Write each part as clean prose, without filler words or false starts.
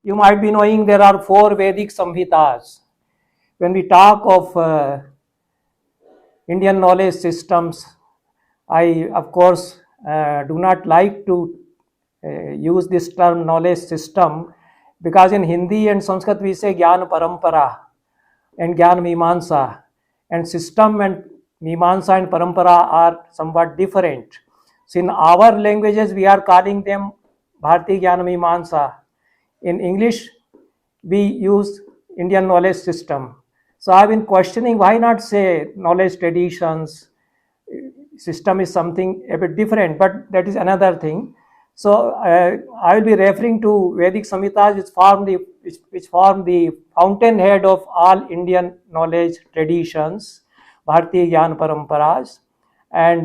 You might be knowing there are 4 Vedic Samhitas. When we talk of Indian knowledge systems, I, of course, do not like to use this term knowledge system, because in Hindi and Sanskrit we say Gyan Parampara and Gyan Mimansa, and system and Mimansa and Parampara are somewhat different. So in our languages we are calling them Bharati Gyan Mimansa. In English we use Indian knowledge system. So I've been questioning, why not say knowledge traditions? System is something a bit different, but that is another thing. So I will be referring to Vedic Samhitas, which form the fountainhead of all Indian knowledge traditions, Bharatiya Gyan Paramparas, and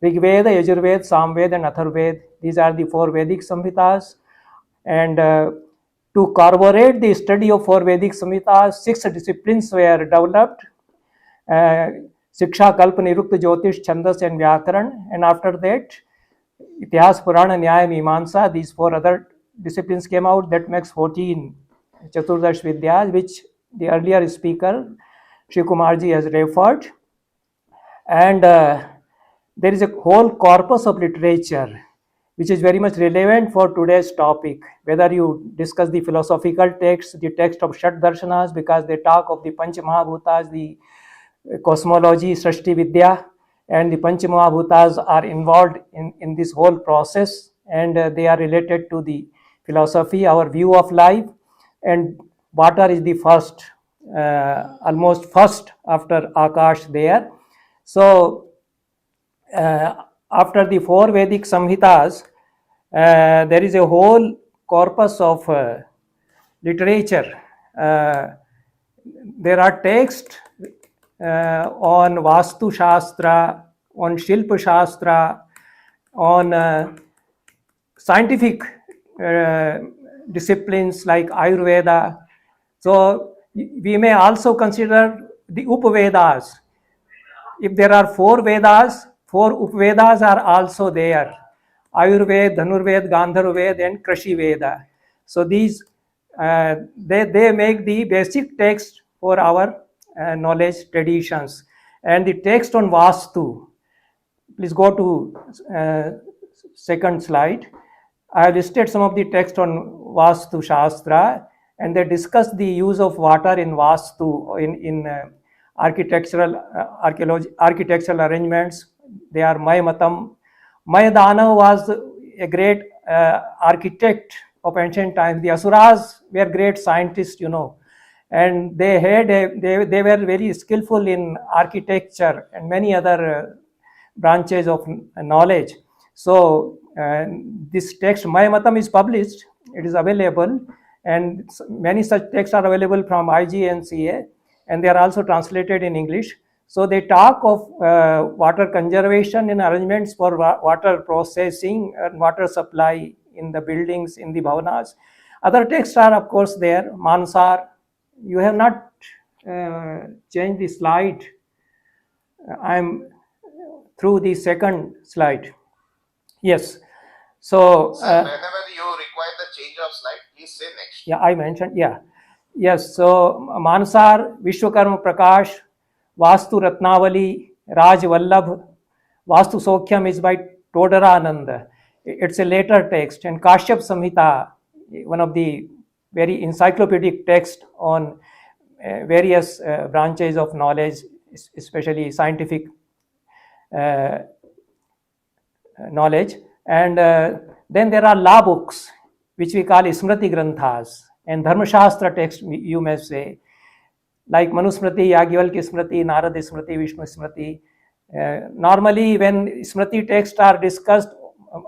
Rig Veda, Yajurveda, Samveda, and Atharveda. These are the 4 Vedic Samhitas. And to corroborate the study of 4 Vedic Samhitas, 6 disciplines were developed. Shiksha, Kalpa, Nirukta, Jyotish, Chandas, and Vyakaran. And after that, Itihas, Purana, Nyaya, Mimamsa, these 4 other disciplines came out. That makes 14 Chaturdash Vidyas, which the earlier speaker, Shri Kumarji, has referred. And there is a whole corpus of literature which is very much relevant for today's topic. Whether you discuss the philosophical text, the text of Shat Darshanas, because they talk of the Panch Mahabhutas, the cosmology, Srishti Vidya, and the Panch Mahabhutas are involved in this whole process, and they are related to the philosophy, our view of life, and water is the first, almost first after Akash there. So after the 4 Vedic Samhitas, there is a whole corpus of literature. There are texts on Vastu Shastra, on Shilpa Shastra, on scientific disciplines like Ayurveda. So we may also consider the Upavedas. If there are 4 Vedas, 4 Upavedas are also there. Ayurveda, Dhanurveda, Gandharveda, and Krashi Veda. So these, they make the basic text for our knowledge traditions. And the text on Vastu, please go to second slide. I have listed some of the text on Vastu Shastra, and they discuss the use of water in Vastu, in architectural arrangements. They are Mayamatam. Mayadana was a great architect of ancient times. The Asuras were great scientists, and they were very skillful in architecture and many other branches of knowledge. So this text Mayamatam is published, it is available, and many such texts are available from IGNCA, and they are also translated in English. So they talk of water conservation in arrangements for water processing and water supply in the buildings, in the bhavanas. Other texts are, of course, there. Mansar. You have not changed the slide. I'm through the second slide. Yes. So whenever you require the change of slide, please say next. Yeah, I mentioned. Yeah. Yes. So Mansar, Vishwakarma Prakash, Vastu Ratnavali, Raj Vallabh, Vastu Sokhyam is by Todarananda. It's a later text. And Kashyap Samhita, one of the very encyclopedic texts on various branches of knowledge, especially scientific knowledge. And then there are law books, which we call Smriti Granthas, and Dharmashastra texts, you may say, like Manusmriti, Yagyavalkya Smriti, Narada Smriti, Vishnu Smriti. Normally, when Smriti texts are discussed,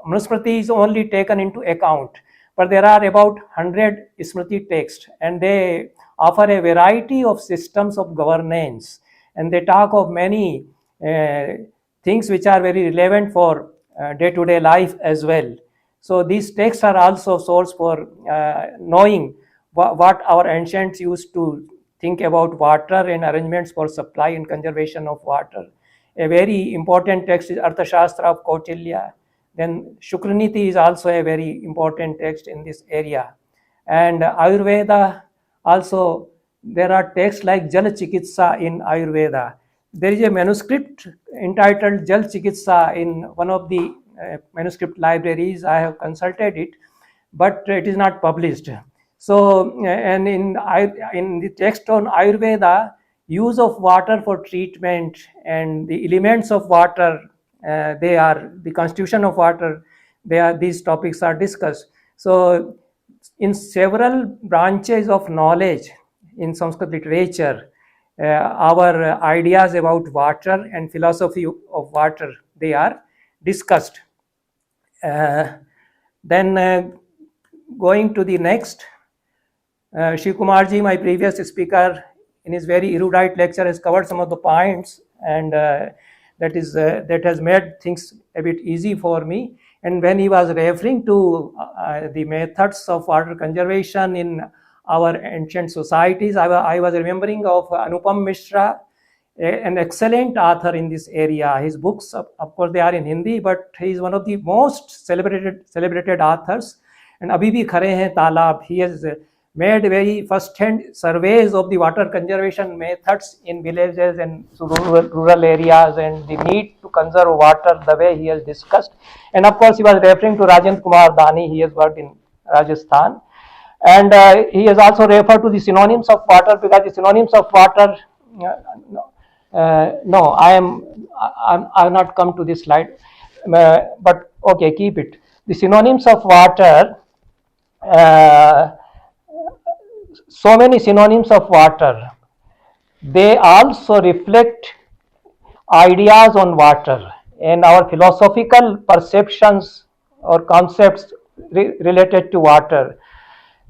Manusmriti is only taken into account, but there are about 100 Smriti texts, and they offer a variety of systems of governance, and they talk of many things which are very relevant for day-to-day life as well. So these texts are also source for knowing what our ancients used to think about water and arrangements for supply and conservation of water. A very important text is Arthashastra of Kautilya. Then Shukraniti is also a very important text in this area. And Ayurveda also, there are texts like Jal Chikitsa in Ayurveda. There is a manuscript entitled Jal Chikitsa in one of the manuscript libraries. I have consulted it, but it is not published. So, and in the text on Ayurveda, use of water for treatment and the elements of water, they are the constitution of water, these topics are discussed. So in several branches of knowledge in Sanskrit literature, our ideas about water and philosophy of water, they are discussed. Then going to the next, Shiv Kumarji, my previous speaker, in his very erudite lecture has covered some of the points, and that has made things a bit easy for me. And when he was referring to the methods of water conservation in our ancient societies, I was remembering of Anupam Mishra, an excellent author in this area. His books, of course, they are in Hindi, but he is one of the most celebrated authors. And Abhi Bhi Khare Hain Talab, he has made very first-hand surveys of the water conservation methods in villages and rural areas, and the need to conserve water the way he has discussed. And of course, he was referring to Rajendra Kumar Dani. He has worked in Rajasthan. And he has also referred to the synonyms of water, because the synonyms of water, no, I have not come to this slide, but okay, keep it. The synonyms of water, so many synonyms of water, they also reflect ideas on water and our philosophical perceptions or concepts related to water.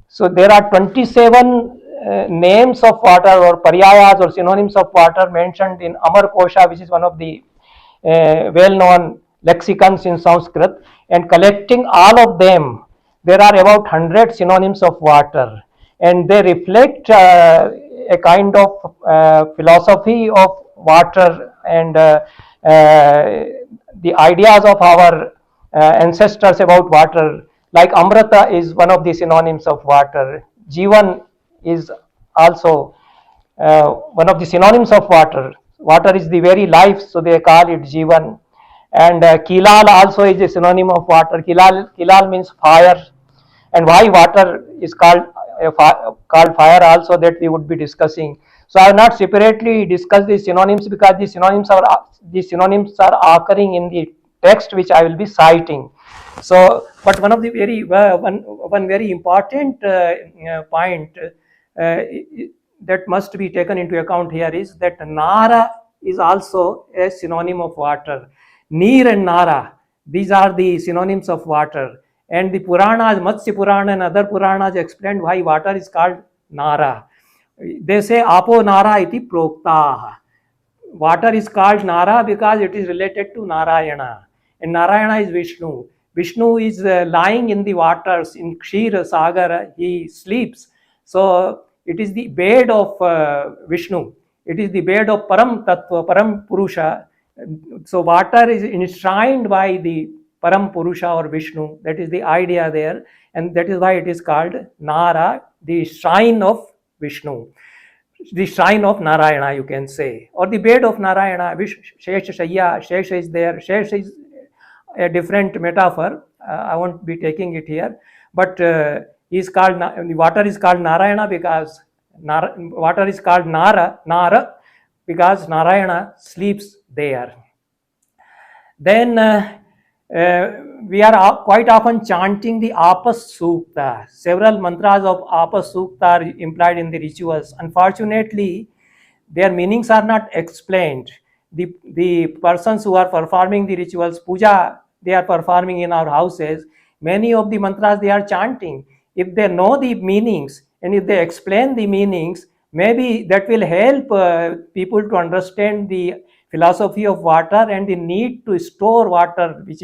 So there are 27 names of water or paryayas or synonyms of water mentioned in Amar Kosha, which is one of the well-known lexicons in Sanskrit, and collecting all of them, there are about 100 synonyms of water, and they reflect a kind of philosophy of water and the ideas of our ancestors about water. Like Amrita is one of the synonyms of water. Jivan is also one of the synonyms of water. Water is the very life, so they call it Jivan. And Kilal also is a synonym of water. Kilal means fire. And why water is called fire also, that we would be discussing. So I have not separately discussed the synonyms, because the synonyms are occurring in the text which I will be citing. So, but one of the one very important point that must be taken into account here is that Nara is also a synonym of water. Neer and Nara, these are the synonyms of water. And the Puranas, Matsya Purana and other Puranas explained why water is called Nara. They say Apo Nara iti Proktaha. Water is called Nara because it is related to Narayana. And Narayana is Vishnu. Vishnu is lying in the waters, in Kshira Sagar, he sleeps. So it is the bed of Vishnu. It is the bed of Param Tattva, Param Purusha. So water is enshrined by the Param Purusha or Vishnu. That is the idea there. And that is why it is called Nara, the shrine of Vishnu. The shrine of Narayana, you can say, or the bed of Narayana. Shesha Shayya, Shesha is there. Shesha is a different metaphor. I won't be taking it here, but the water is called Narayana because water is called Nara because Narayana sleeps there. Then we are quite often chanting the Apas Sukta. Several mantras of Apas Sukta are implied in the rituals. Unfortunately, their meanings are not explained. The persons who are performing the rituals, puja, they are performing in our houses, many of the mantras they are chanting. If they know the meanings and if they explain the meanings, maybe that will help people to understand the philosophy of water and the need to store water, which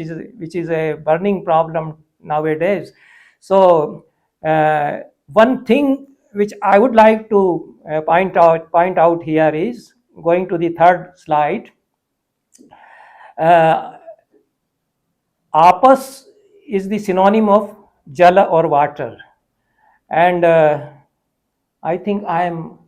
is a burning problem nowadays. So one thing which I would like to point out here is, going to the third slide. Apas is the synonym of jala or water. And I think I am,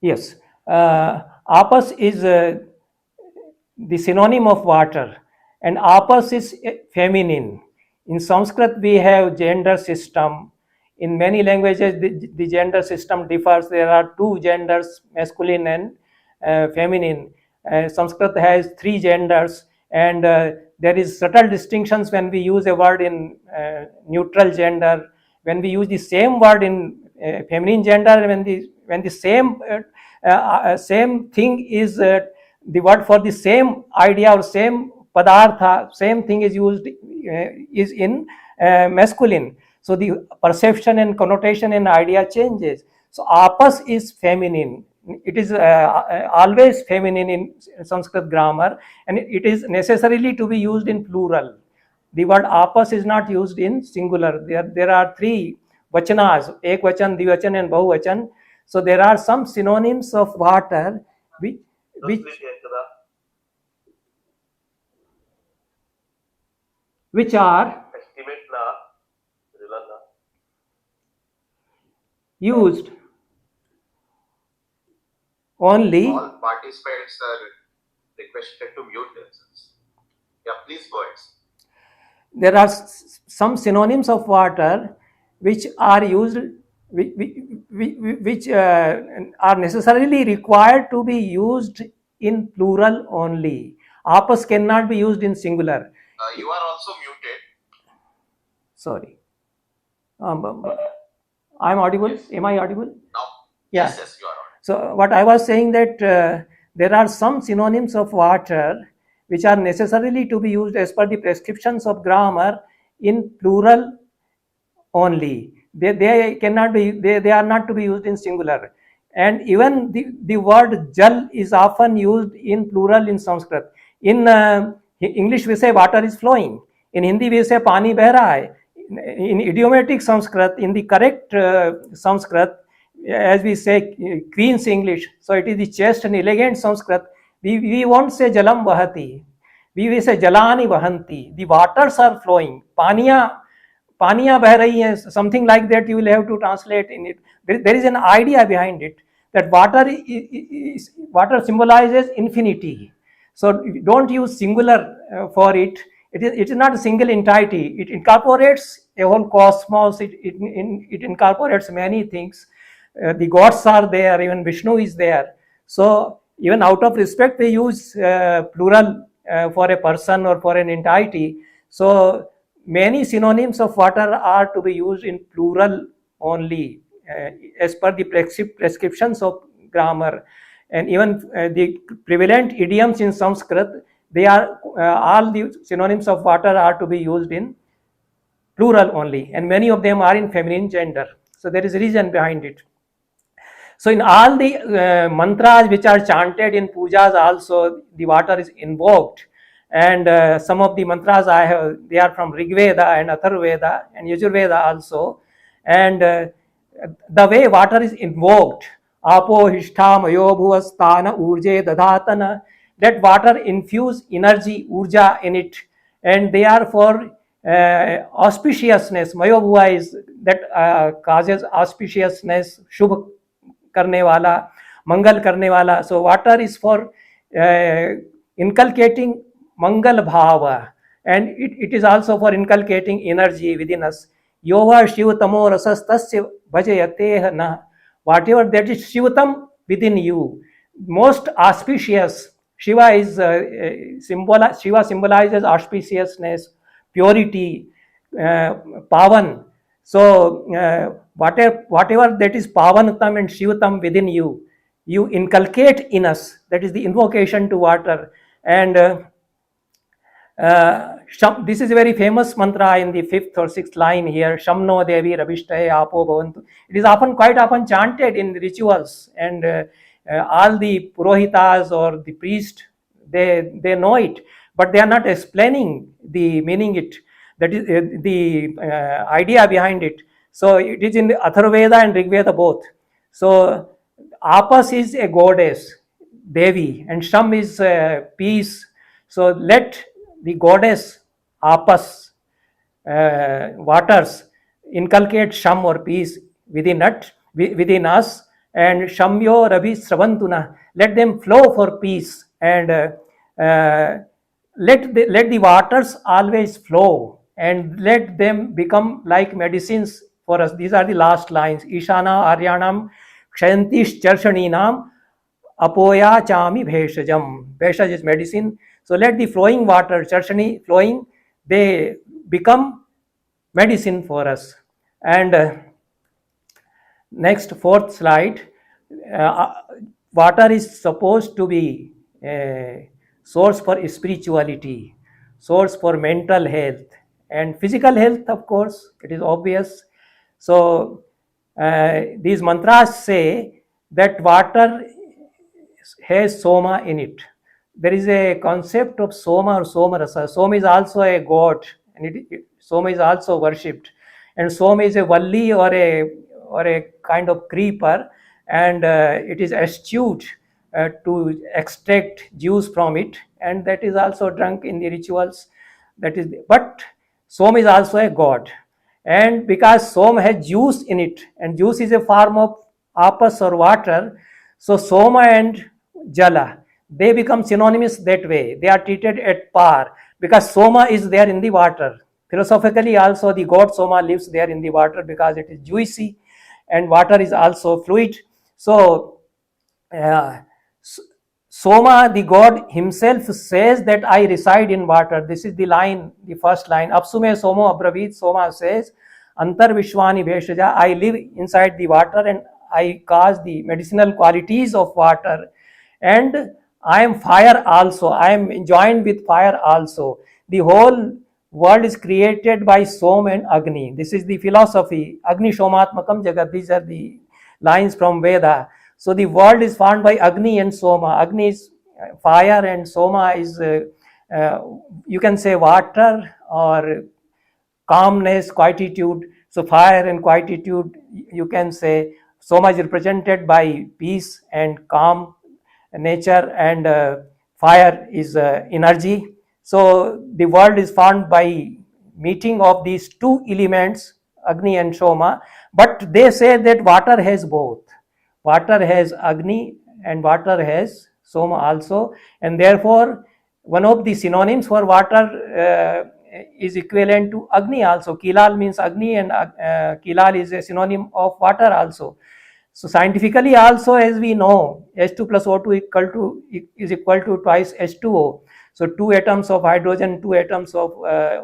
yes, apas is the synonym of water, and apas is feminine. In Sanskrit, we have gender system. In many languages, the gender system differs. There are two genders, masculine and feminine. Sanskrit has three genders, and there is subtle distinctions when we use a word in neutral gender. When we use the same word in feminine gender, when the same thing is the word for the same idea or same padartha, same thing is used is in masculine. So the perception and connotation and idea changes. So apas is feminine. It is always feminine in Sanskrit grammar, and it is necessarily to be used in plural. The word apas is not used in singular. There are three vachanas, ekvachan, dvivachan, and bahuvachan. So there are some synonyms of water which which are used only. All participants are requested to mute themselves. Yeah, please go ahead. There are some synonyms of water which are used, which are necessarily required to be used in plural only. Apas cannot be used in singular. You are also muted. Sorry. I'm audible? Yes. Am I audible? Now, Yeah. yes, you are audible. So what I was saying that there are some synonyms of water which are necessarily to be used as per the prescriptions of grammar in plural only. They cannot be, they are not to be used in singular. And even the word jal is often used in plural in Sanskrit. In English we say water is flowing. In Hindi we say pani beh raha hai. In idiomatic Sanskrit, in the correct Sanskrit, as we say Queen's English, so it is the chaste and elegant Sanskrit, we won't say jalam vahati. We will say jalani vahanti. The waters are flowing. Paniya beh rahi hai, something like that you will have to translate in it. There is an idea behind it that water symbolizes infinity. So don't use singular for it. It is not a single entity. It incorporates a whole cosmos. It incorporates many things. The gods are there. Even Vishnu is there. So even out of respect, we use plural for a person or for an entity. So many synonyms of water are to be used in plural only as per the prescriptions of grammar. And even the prevalent idioms in Sanskrit, they are all the synonyms of water are to be used in plural only, and many of them are in feminine gender. So there is a reason behind it. So in all the mantras which are chanted in pujas also, the water is invoked. And some of the mantras I have, they are from Rig Veda and Atharva Veda and Yajur Veda also. And the way water is invoked, apo hishta mayo bhuvastana urje dadhatana, that water infuse energy, urja in it, and they are for auspiciousness. Mayo bhuva is that causes auspiciousness, shubh करने वाला, मंगल करने वाला. So water is for inculcating mangal bhava, and it is also for inculcating energy within us. Yova shivatamo rasastasya bhajayate na. Whatever that is shivatam within you, most auspicious. Shiva is Shiva symbolizes auspiciousness, purity, pavan. So whatever that is pavanatam and shivatam within you, you inculcate in us. That is the invocation to water. And this is a very famous mantra in the 5th or 6th line here. Shamno Devi Rabishtahe Apo Bhavantu. It is quite often chanted in rituals, and all the purohitas or the priest, they know it, but they are not explaining the meaning it. That is the idea behind it. So it is in the Atharva Veda and Rig Veda both. So Apas is a goddess, Devi, and Sham is peace. So let the goddess Apas waters inculcate sham or peace within us, and shamyo ravi sravantuna, let them flow for peace, and let the waters always flow, and let them become like medicines for us. These are the last lines. Ishana aryanam kshayantish charshaninam apoya chami bheshajam. Bheshaj is medicine. So let the flowing water, charshani flowing, they become medicine for us. And next, fourth slide. Uh, Water is supposed to be a source for spirituality, source for mental health, and physical health, of course, it is obvious. So these mantras say that water has soma in it. There is a concept of soma or somarasa. Soma is also a god, and soma is also worshipped. And soma is a valli or a kind of creeper, and it is astute to extract juice from it, and that is also drunk in the rituals. But Som is also a god, and because Som has juice in it, and juice is a form of apas or water, so Soma and Jala, they become synonymous that way. They are treated at par because Soma is there in the water. Philosophically also, the god Soma lives there in the water because it is juicy, and water is also fluid. So uh, Soma, the god himself, says that I reside in water. This is the line, the first line. Apsume Somo Abravit. Soma says, Antar Vishwani Bheshaja, I live inside the water and I cause the medicinal qualities of water. And I am fire also. I am joined with fire also. The whole world is created by Som and Agni. This is the philosophy. Agni Shomatmakam Jagat. These are the lines from Veda. So the world is formed by Agni and Soma. Agni is fire, and Soma is, you can say, water or calmness, quietude. So fire and quietude, you can say. Soma is represented by peace and calm nature, and fire is energy. So the world is formed by meeting of these two elements, Agni and Soma. But they say that water has both. Water has Agni and water has Soma also, and therefore one of the synonyms for water is equivalent to Agni also. Kilal means Agni, and Kilal is a synonym of water also. So scientifically also, as we know, H2 plus O2 is equal to twice H2O. So two atoms of hydrogen, two atoms of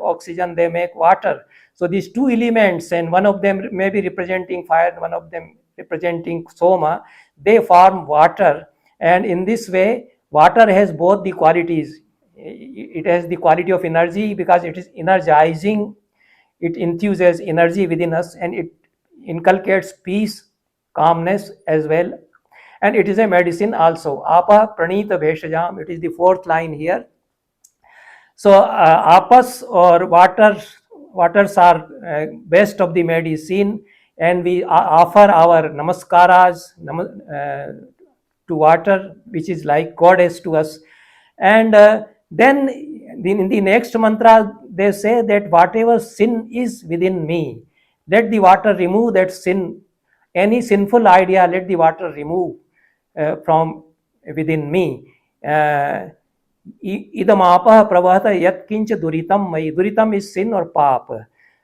oxygen, they make water. So these two elements, and one of them may be representing fire, one of them representing Soma, they form water. And in this way, water has both the qualities. It has the quality of energy because it is energizing, it infuses energy within us, and it inculcates peace, calmness as well. And it is a medicine also. Apa pranita bheshajam, it is the fourth line here. So apas or waters are best of the medicine, and we offer our namaskaras to water, which is like goddess to us. And then in the next mantra, they say that whatever sin is within me, let the water remove that sin. Any sinful idea, let the water remove from within me. Idamapa pravata yat kincha duritam mai. Duritam is sin or pap.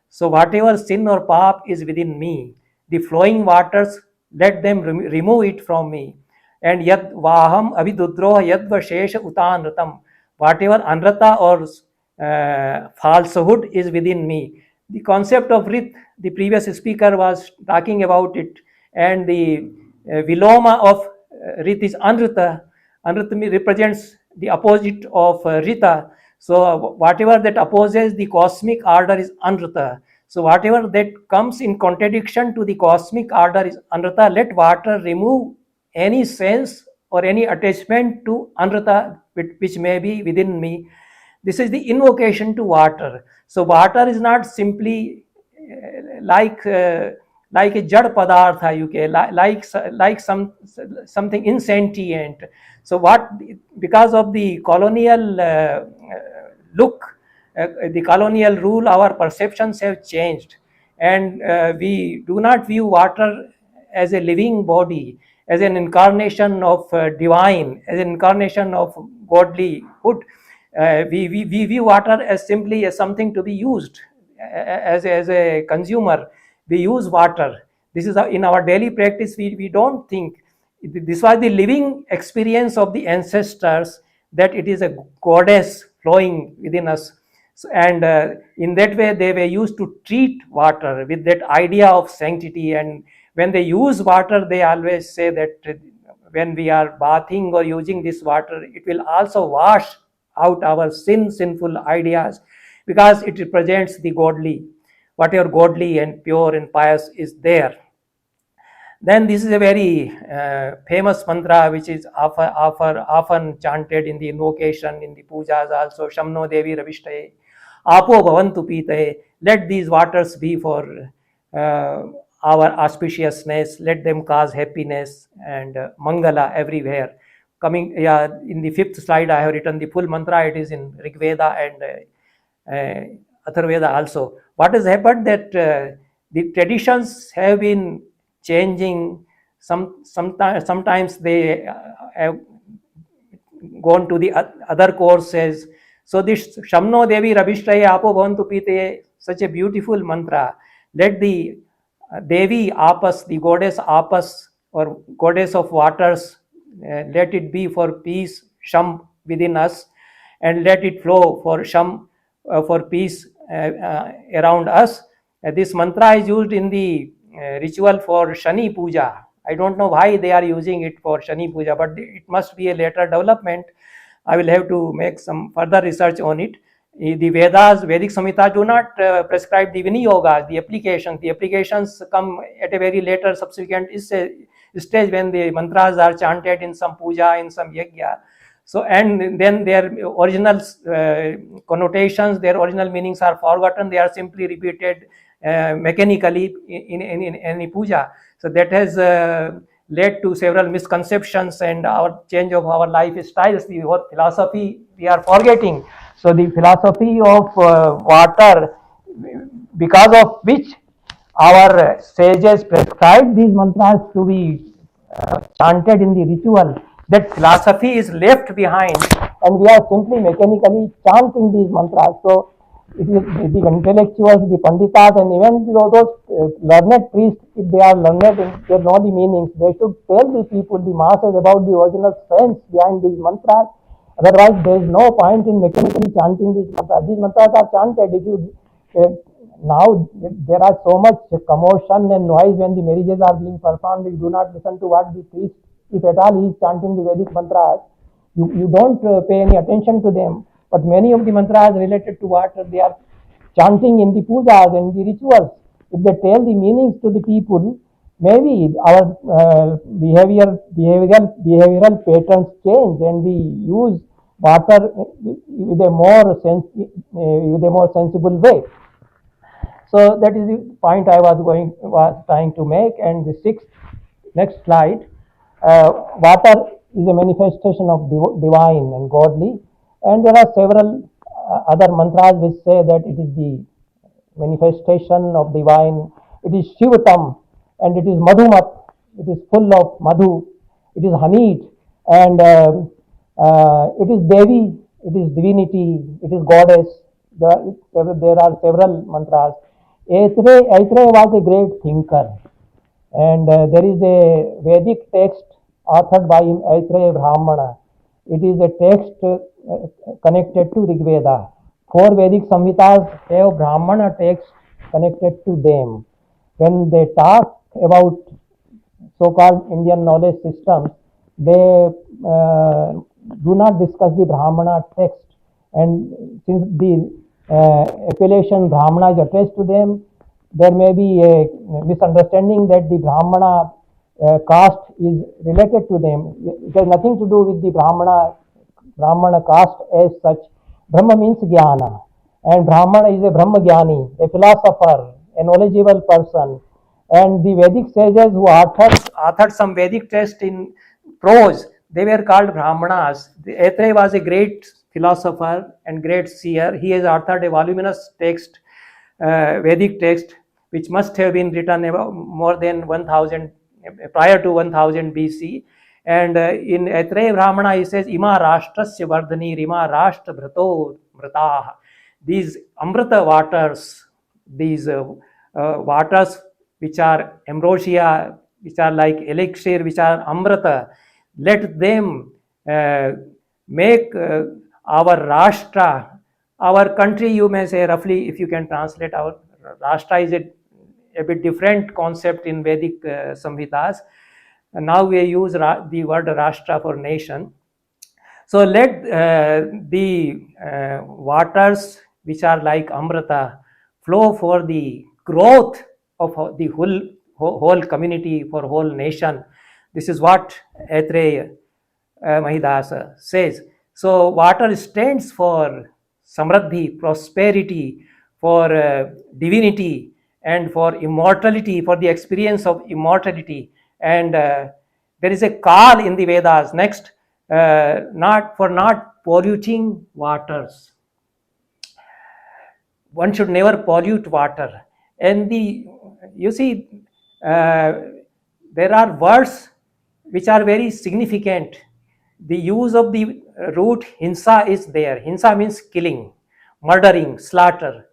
So whatever sin or pap is within me, the flowing waters, let them remove it from me. And yad vaham avidudroha yadva shesha utanratam. Whatever anrata or falsehood is within me. The concept of rit, the previous speaker was talking about it, and the viloma of rit is anrita. Anrita represents the opposite of rita. So whatever that opposes the cosmic order is anrita. So whatever that comes in contradiction to the cosmic order is anrita. Let water remove any sense or any attachment to anrita which may be within me. This is the invocation to water. So water is not simply like a jad padartha, like something insentient. So what, because of the colonial look, the colonial rule, our perceptions have changed, and we do not view water as a living body, as an incarnation of divine, as an incarnation of godlyhood. We view water as simply as something to be used. As a consumer, we use water. This is in our daily practice. We don't think. This was the living experience of the ancestors, that it is a goddess flowing within us. And in that way, they were used to treat water with that idea of sanctity. And when they use water, they always say that when we are bathing or using this water, it will also wash out our sinful ideas, because it represents the godly, whatever godly and pure and pious is there. Then this is a very famous mantra which is often chanted in the invocation, in the pujas also. Shamno Devi Ravishtaye, Apo Bhavantu Pitaye. Let these waters be for our auspiciousness, let them cause happiness and mangala everywhere. Coming in the 5th slide, I have written the full mantra. It is in Rig Veda and Atharveda also. What has happened that the traditions have been changing. Sometimes they have gone to the other courses. So this Shamno Devi Rabishtaye Apo Bhavantu Pite, such a beautiful mantra. Let the Devi Apas, the goddess Apas or goddess of waters, let it be for peace, Sham within us, and let it flow for Sham, for peace around us. This mantra is used in the ritual for Shani Puja. I don't know why they are using it for Shani Puja, but it must be a later development. I will have to make some further research on it. The Vedas, Vedic Samhitas do not prescribe the Viniyogas, the applications. The applications come at a very later subsequent stage when the mantras are chanted in some puja, in some yajna. So, and then their original connotations, their original meanings are forgotten. They are simply repeated mechanically in any puja. So that has led to several misconceptions and our change of our lifestyles. The philosophy we are forgetting. So the philosophy of water, because of which our sages prescribed these mantras to be chanted in the ritual, that philosophy is left behind and we are simply mechanically chanting these mantras. So it is the intellectuals, the panditas, and even those learned priests, if they are learned and they know the meanings, they should tell the people, the masses, about the original sense behind these mantras. Otherwise, there is no point in mechanically chanting these mantras. These mantras are chanted. If you now there are so much commotion and noise when the marriages are being performed. You do not listen to what the priest, if at all, he is chanting the Vedic mantras. You don't pay any attention to them. But many of the mantras related to water, they are chanting in the pujas and the rituals. If they tell the meanings to the people, maybe our behavioral patterns change and we use water with a more sensible way. So that is the point I was trying to make. And the next slide, water is a manifestation of divine and godly. And there are several other mantras which say that it is the manifestation of divine. It is Shivatam and it is Madhumat. It is full of Madhu. It is honeyed and it is Devi. It is divinity. It is goddess. There are several mantras. Aitreya was a great thinker, and there is a Vedic text authored by him, Aitreya Brahmana. It is a text connected to Rig Veda. 4 Vedic Samhitas have Brahmana text connected to them. When they talk about so-called Indian knowledge systems, they do not discuss the Brahmana text. And since the appellation Brahmana is attached to them, there may be a misunderstanding that the Brahmana caste is related to them. It has nothing to do with the Brahmana caste as such. Brahma means Jnana, and Brahmana is a Brahma Jnani, a philosopher, a knowledgeable person. And the Vedic sages who authored some Vedic text in prose, they were called Brahmanas. Aitreya was a great philosopher and great seer. He has authored a voluminous text, Vedic text, which must have been written about more than 1000 prior to 1000 BC. And in Aitreya Brahmana, he says, Ima Rashtrasya Vardhani Rima Rashtra Bhrato Mrataha. These Amrita waters, these waters which are ambrosia, which are like elixir, which are Amrita, let them make our Rashtra, our country, you may say roughly, if you can translate. Our Rashtra is a bit different concept in Vedic Samhitas. And now we use the word Rashtra for nation. So let the waters which are like Amrita flow for the growth of the whole community, for whole nation. This is what Aitreya Mahidasa says. So water stands for samriddhi, prosperity, for divinity, and for immortality, for the experience of immortality. And there is a call in the Vedas next, not polluting waters. One should never pollute water. And you see, there are words which are very significant. The use of the root hinsa is there. Hinsa means killing, murdering, slaughter.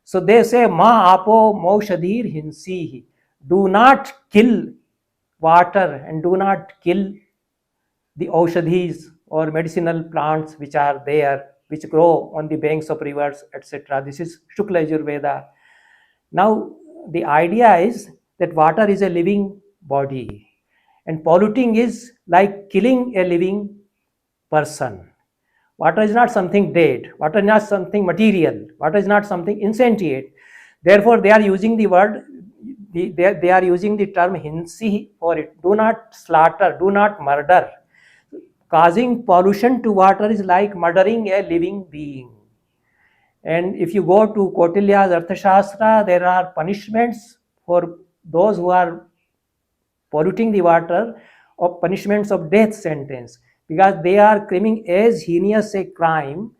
So they say, Ma apo maushadhir hinsihi. Do not kill water and do not kill the aushadhis or medicinal plants which are there, which grow on the banks of rivers, etc. This is Shukla Yajurveda. Now, the idea is that water is a living body, and polluting is like killing a living person. Water is not something dead. Water is not something material. Water is not something insentient. Therefore, they are using the word, they are using the term hinsi for it. Do not slaughter, do not murder. Causing pollution to water is like murdering a living being. And if you go to Kautilya's Arthashastra, there are punishments for those who are polluting the water, of punishments of death sentence, because they are claiming as heinous a crime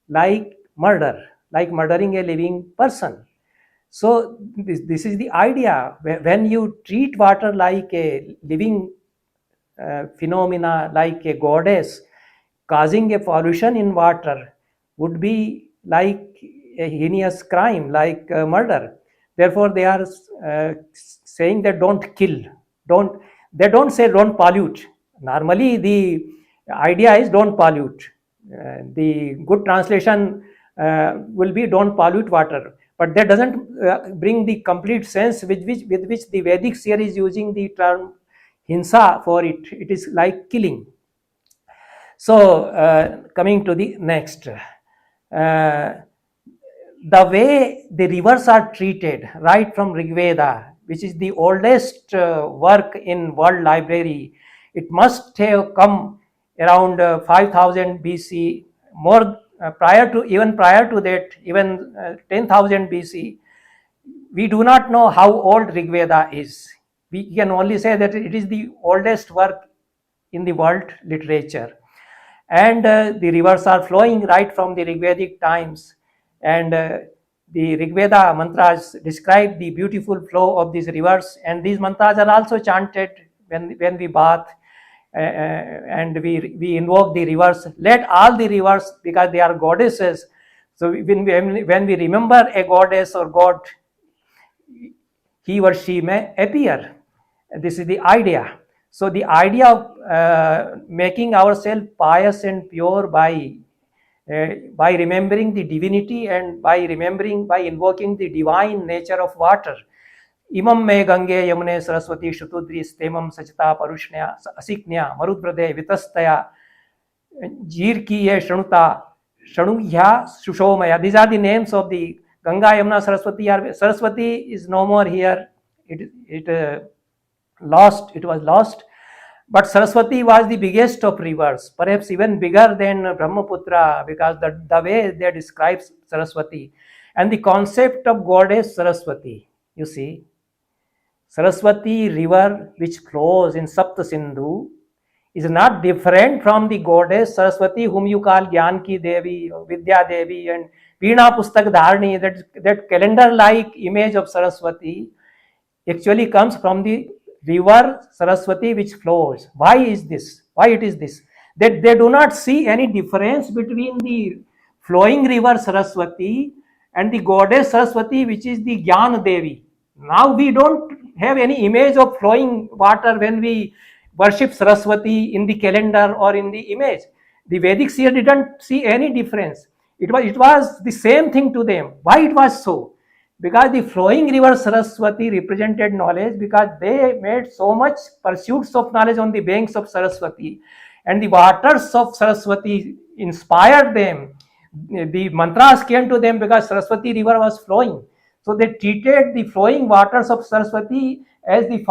like murder, like murdering a living person. So this is the idea. When you treat water like a living phenomena, like a goddess, causing a pollution in water would be like a heinous crime, like murder. Therefore, they are saying that don't kill, they don't say don't pollute. Normally, the idea is don't pollute. The good translation will be don't pollute water, but that doesn't bring the complete sense with which the Vedic seer is using the term hinsa for it. It is like killing. So coming to the next, the way the rivers are treated right from Rig Veda, which is the oldest work in world library, it must have come around 5000 BC, more prior to that, even 10,000 BC. We do not know how old Rig Veda is. We can only say that it is the oldest work in the world literature. And the rivers are flowing right from the Rigvedic times. And the Rigveda mantras describe the beautiful flow of these rivers. And these mantras are also chanted when we bath and we invoke the rivers. Let all the rivers, because they are goddesses. So when we remember a goddess or god, he or she may appear. This is the idea. So the idea of making ourselves pious and pure by remembering the divinity and by invoking the divine nature of water. Imam me gange yamune saraswati shutudri stemam sachita parushnya asiknya marudbrade vitastaya jirkiye shanuta shanugya sushomaya. These are the names of the Ganga, Yamuna, Saraswati. Saraswati is no more here. It was lost. But Saraswati was the biggest of rivers, perhaps even bigger than Brahmaputra, because the way they describe Saraswati and the concept of goddess Saraswati. You see, Saraswati river which flows in Sapta Sindhu is not different from the goddess Saraswati, whom you call Gyan ki Devi, Vidya Devi, and Veena Pustak Dharani. That calendar-like image of Saraswati actually comes from the river Saraswati which flows. Why is this? Why it is this? That they do not see any difference between the flowing river Saraswati and the goddess Saraswati, which is the Gyan Devi. Now we don't have any image of flowing water when we worship Saraswati in the calendar or in the image. The Vedic seer didn't see any difference. It was the same thing to them. Why it was so? Because the flowing river Saraswati represented knowledge, because they made so much pursuits of knowledge on the banks of Saraswati, and the waters of Saraswati inspired them. The mantras came to them because Saraswati river was flowing. So they treated the flowing waters of Saraswati as the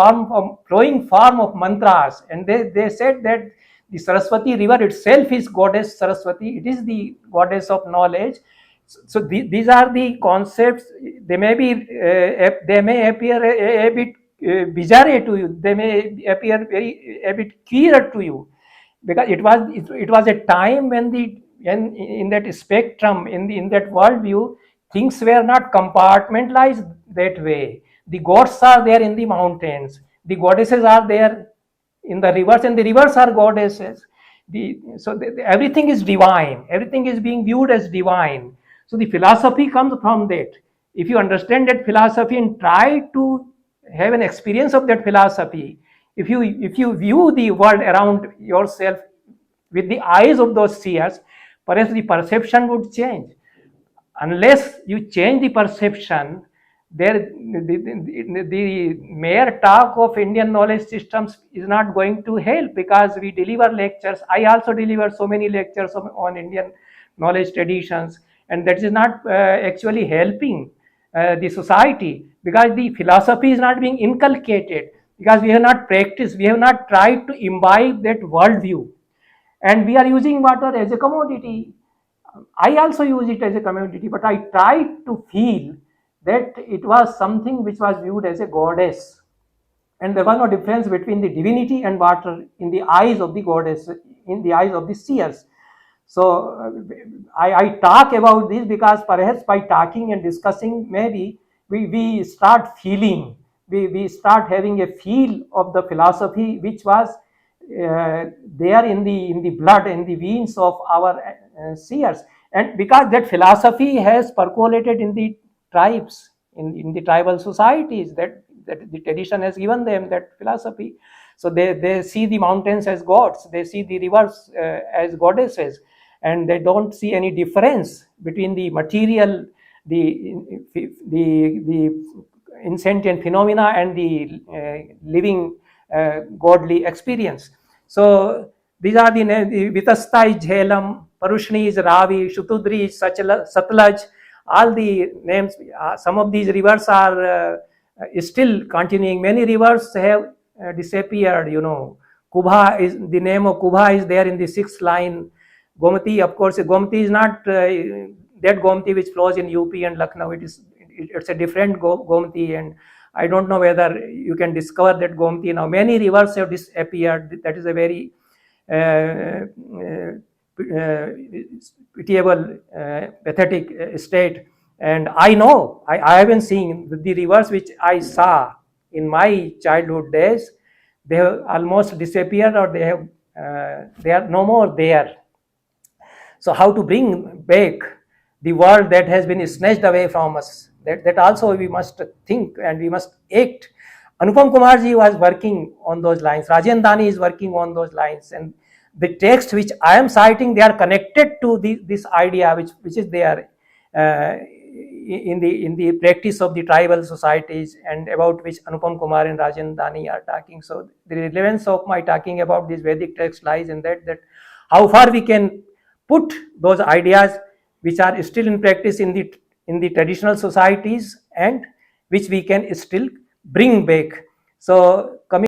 flowing form of mantras, and they said that the Saraswati river itself is goddess Saraswati. It is the goddess of knowledge. So these are the concepts. They may appear a bit bizarre to you. They may appear a bit queer to you, because it was a time when in that spectrum, in that worldview, things were not compartmentalized that way. The gods are there in the mountains, the goddesses are there in the rivers, and the rivers are goddesses. Everything is divine, everything is being viewed as divine. So the philosophy comes from that. If you understand that philosophy and try to have an experience of that philosophy, if you view the world around yourself with the eyes of those seers, perhaps the perception would change. Unless you change the perception, the mere talk of Indian knowledge systems is not going to help, because we deliver lectures. I also deliver so many lectures on Indian knowledge traditions, and that is not actually helping the society, because the philosophy is not being inculcated, because we have not practiced, we have not tried to imbibe that worldview, and we are using water as a commodity. I also use it as a commodity, but I tried to feel that it was something which was viewed as a goddess, and there was no difference between the divinity and water in the eyes of the goddess, in the eyes of the seers. So I talk about this because perhaps by talking and discussing, maybe we start feeling, we start having a feel of the philosophy which was there in the blood and the veins of our seers. And because that philosophy has percolated in the tribes, in the tribal societies, that the tradition has given them that philosophy. So they see the mountains as gods, they see the rivers as goddesses, and they don't see any difference between the material, the insentient phenomena, and the living godly experience. So these are the names. Vitasta is Jhelam, Parushni is Ravi, Shutudri is Satlaj. All the names, some of these rivers are still continuing. Many rivers have disappeared, Kubha is the name of Kubha is there in the 6th line. Gomati, of course, Gomati is not that Gomati which flows in UP and Lucknow. It's a different Gomati, and I don't know whether you can discover that Gomati now. Many rivers have disappeared. That is a very pitiable, pathetic state. And I know, I haven't seen the rivers which I saw in my childhood days. They have almost disappeared, or they are no more there. So how to bring back the world that has been snatched away from us? That also we must think and we must act. Anupam Kumarji was working on those lines. Rajen Dani is working on those lines, and the text which I am citing, they are connected to this idea which is there in the practice of the tribal societies, and about which Anupam Kumar and Rajen Dani are talking. So the relevance of my talking about this Vedic text lies in that how far we can put those ideas which are still in practice in the traditional societies, and which we can still bring back. So coming